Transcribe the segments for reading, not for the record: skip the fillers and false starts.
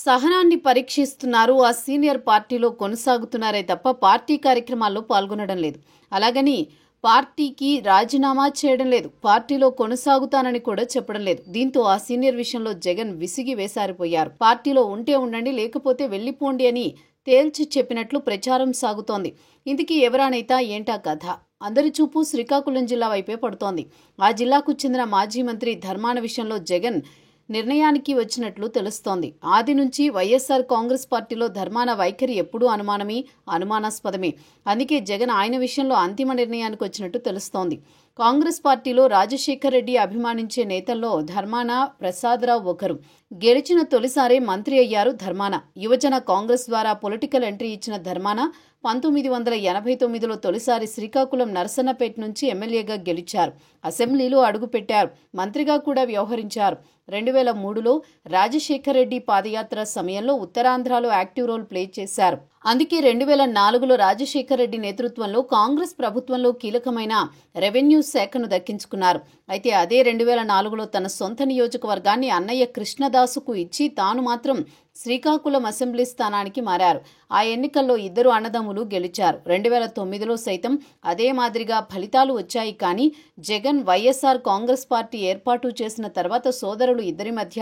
సహనాన్ని పరీక్షిస్తున్నారు. ఆ సీనియర్ పార్టీలో కొనసాగుతున్నారే తప్ప పార్టీ కార్యక్రమాల్లో పాల్గొనడం లేదు. అలాగని పార్టీకి రాజీనామా చేయడం లేదు. పార్టీలో కొనసాగుతానని కూడా చెప్పడం లేదు. దీంతో ఆ సీనియర్ విషయంలో జగన్ విసిగి వేసారిపోయారు. పార్టీలో ఉంటే ఉండండి, లేకపోతే వెళ్లిపోండి అని తేల్చి చెప్పినట్లు ప్రచారం సాగుతోంది. ఇందుకీ ఎవరా నేత, ఏంటా కథ? అందరి చూపు శ్రీకాకుళం జిల్లా వైపే పడుతోంది. ఆ జిల్లాకు చెందిన మాజీ మంత్రి ధర్మాన విషయంలో జగన్ నిర్ణయానికి వచ్చినట్లు తెలుస్తోంది. ఆది నుంచి వైఎస్ఆర్ కాంగ్రెస్ పార్టీలో ధర్మాన వైఖరి ఎప్పుడూ అనుమానాస్పదమే. అందుకే జగన్ ఆయన విషయంలో అంతిమ నిర్ణయానికి వచ్చినట్టు తెలుస్తోంది. కాంగ్రెస్ పార్టీలో రాజశేఖర్ రెడ్డి అభిమానించే నేతల్లో ధర్మాన ప్రసాదరావు ఒకరు. గెలిచిన తొలిసారే మంత్రి అయ్యారు ధర్మాన. యువజన కాంగ్రెస్ ద్వారా పొలిటికల్ ఎంట్రీ ఇచ్చిన ధర్మాన 1989లో తొలిసారి శ్రీకాకుళం నరసన్నపేట నుంచి ఎమ్మెల్యేగా గెలిచారు. అసెంబ్లీలో అడుగుపెట్టారు. మంత్రిగా కూడా వ్యవహరించారు. 2003లో రాజశేఖర్ రెడ్డి పాదయాత్ర సమయంలో ఉత్తరాంధ్రలో యాక్టివ్ రోల్ ప్లే చేశారు. అందుకే 2004లో రాజశేఖర్ రెడ్డి నేతృత్వంలో కాంగ్రెస్ ప్రభుత్వంలో కీలకమైన రెవెన్యూ శాఖను దక్కించుకున్నారు. అయితే అదే 2004లో తన సొంత నియోజకవర్గాన్ని అన్నయ్య కృష్ణదాసుకు ఇచ్చి తాను మాత్రం శ్రీకాకుళం అసెంబ్లీ స్థానానికి మారారు. ఆ ఎన్నికల్లో ఇద్దరు అన్నదమ్ములు గెలిచారు. 2009లో సైతం అదే మాదిరిగా ఫలితాలు వచ్చాయి. కానీ జగన్ వైఎస్ఆర్ కాంగ్రెస్ పార్టీ ఏర్పాటు చేసిన తర్వాత సోదరులు ఇద్దరి మధ్య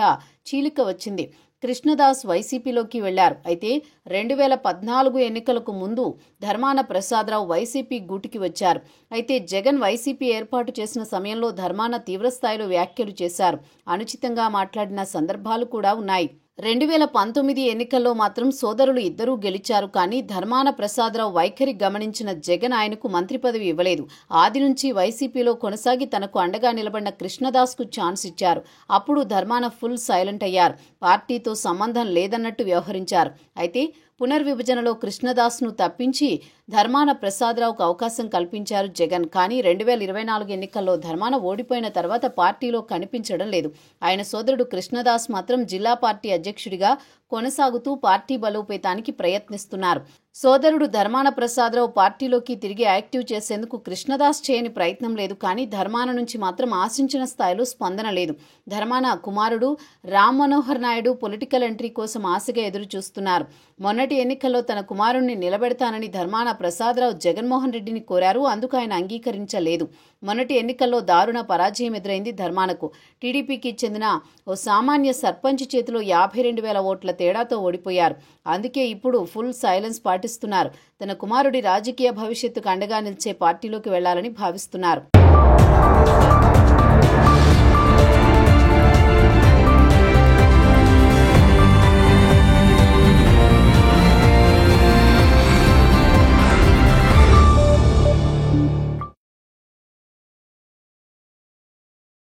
చీలిక వచ్చింది. కృష్ణదాస్ వైసీపీలోకి వెళ్లారు. అయితే 2014 ఎన్నికలకు ముందు ధర్మాన ప్రసాదరావు వైసీపీ గూటికి వచ్చారు. అయితే జగన్ వైసీపీ ఏర్పాటు చేసిన సమయంలో ధర్మాన తీవ్రస్థాయిలో వ్యాఖ్యలు చేశారు. అనుచితంగా మాట్లాడిన సందర్భాలు కూడా ఉన్నాయి. 2019 ఎన్నికల్లో మాత్రం సోదరులు ఇద్దరూ గెలిచారు. కానీ ధర్మాన ప్రసాదరావు వైఖరి గమనించిన జగన్ ఆయనకు మంత్రి పదవి ఇవ్వలేదు. ఆది నుంచి వైసీపీలో కొనసాగి తనకు అండగా నిలబడిన కృష్ణదాస్కు ఛాన్స్ ఇచ్చారు. అప్పుడు ధర్మాన ఫుల్ సైలెంట్ అయ్యారు. పార్టీతో సంబంధం లేదన్నట్టు వ్యవహరించారు. అయితే పునర్విభజనలో కృష్ణదాస్ను తప్పించి ధర్మాన ప్రసాదరావుకు అవకాశం కల్పించారు జగన్. కానీ 2024 ఎన్నికల్లో ధర్మాన ఓడిపోయిన తర్వాత పార్టీలో కనిపించడం లేదు. ఆయన సోదరుడు కృష్ణదాస్ మాత్రం జిల్లా పార్టీ అధ్యక్షుడిగా కొనసాగుతూ పార్టీ బలోపేతానికి ప్రయత్నిస్తున్నారు. సోదరుడు ధర్మాన ప్రసాదరావు పార్టీలోకి తిరిగి యాక్టివ్ చేసేందుకు కృష్ణదాస్ చేయని ప్రయత్నం లేదు. కానీ ధర్మాన నుంచి మాత్రం ఆశించిన స్థాయిలో స్పందన లేదు. ధర్మాన కుమారుడు రామ్ మనోహర్ నాయుడు పొలిటికల్ ఎంట్రీ కోసం ఆశగా ఎదురు చూస్తున్నారు. మొన్నటి ఎన్నికల్లో తన కుమారుణ్ణి నిలబెడతానని ధర్మాన ప్రసాదరావు జగన్మోహన్ రెడ్డిని కోరారు. అందుకు ఆయన అంగీకరించలేదు. మొన్నటి ఎన్నికల్లో దారుణ పరాజయం ఎదురైంది ధర్మానకు. టీడీపీకి చెందిన ఓ సామాన్య సర్పంచ్ చేతిలో 52,000 ఓట్ల తేడాతో ఓడిపోయారు. అందుకే ఇప్పుడు ఫుల్ సైలెన్స్ పాటిస్తున్నారు. తన కుమారుడి రాజకీయ భవిష్యత్తుకు అండగా నిలిచే పార్టీలోకి వెళ్లాలని భావిస్తున్నారు.